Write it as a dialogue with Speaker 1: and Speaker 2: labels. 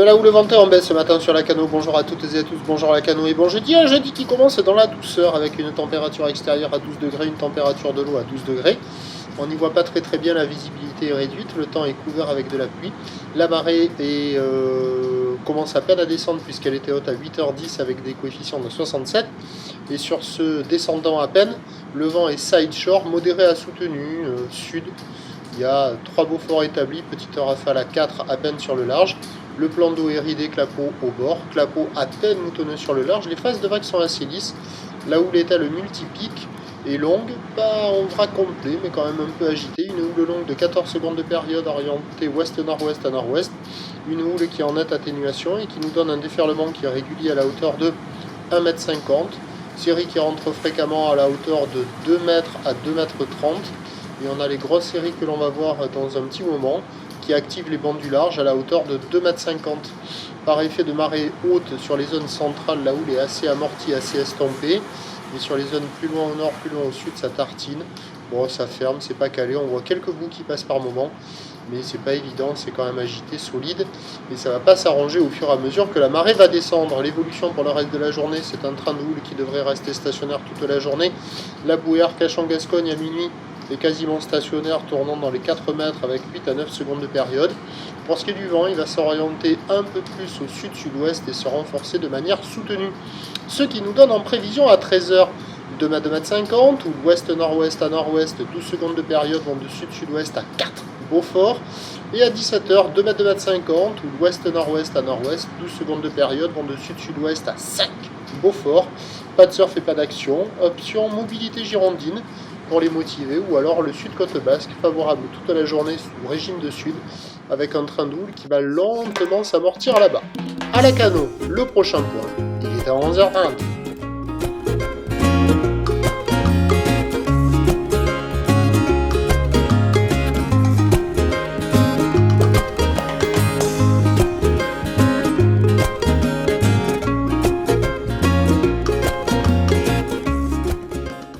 Speaker 1: la houle ventée en baisse ce matin sur la Cano. Bonjour à toutes et à tous, bonjour à la Cano et bon jeudi. Un jeudi qui commence dans la douceur avec une température extérieure à 12 degrés, une température de l'eau à 12 degrés. On n'y voit pas très bien, la visibilité est réduite, le temps est couvert avec de la pluie. La marée commence à peine à descendre puisqu'elle était haute à 8h10 avec des coefficients de 67. Et sur ce descendant à peine, le vent est side shore, modéré à soutenu, sud. Il y a 3 Beauforts établis, petite rafale à 4 à peine sur le large. Le plan d'eau est ridé, clapot au bord, clapot à peine moutonneux sur le large. Les phases de vagues sont assez lisses. La houle étale multipique est longue, pas en bras complet, mais quand même un peu agitée. Une houle longue de 14 secondes de période orientée ouest-nord-ouest à nord-ouest. Une houle qui est en nette atténuation et qui nous donne un déferlement qui est régulier à la hauteur de 1,50 m. Série qui rentre fréquemment à la hauteur de 2 m à 2,30 m. Et on a les grosses séries que l'on va voir dans un petit moment qui activent les bancs du large à la hauteur de 2,50 m. Par effet de marée haute sur les zones centrales, la houle est assez amortie, assez estompée. Et sur les zones plus loin au nord, plus loin au sud, ça tartine. Bon, ça ferme, c'est pas calé. On voit quelques bouts qui passent par moment. Mais c'est pas évident, c'est quand même agité, solide. Et ça va pas s'arranger au fur et à mesure que la marée va descendre. L'évolution pour le reste de la journée, c'est un train de houle qui devrait rester stationnaire toute la journée. La bouée Arcachon-Gascogne à minuit est quasiment stationnaire, tournant dans les 4 mètres avec 8 à 9 secondes de période. Pour ce qui est du vent, il va s'orienter un peu plus au sud-sud-ouest et se renforcer de manière soutenue. Ce qui nous donne en prévision à 13h 2 m, 2,50 m, ou l'ouest-nord-ouest à nord-ouest, 12 secondes de période vont de sud-sud-ouest à 4 Beaufort. Et à 17h 2 m, 2,50 m, ou l'ouest-nord-ouest à nord-ouest, 12 secondes de période vont de sud-sud-ouest à 5 Beaufort. Pas de surf et pas d'action. Option mobilité girondine pour les motiver, ou alors le sud côte basque, favorable toute la journée sous régime de sud, avec un train de houle qui va lentement s'amortir là-bas. À la Cano, le prochain point, il est à 11h20.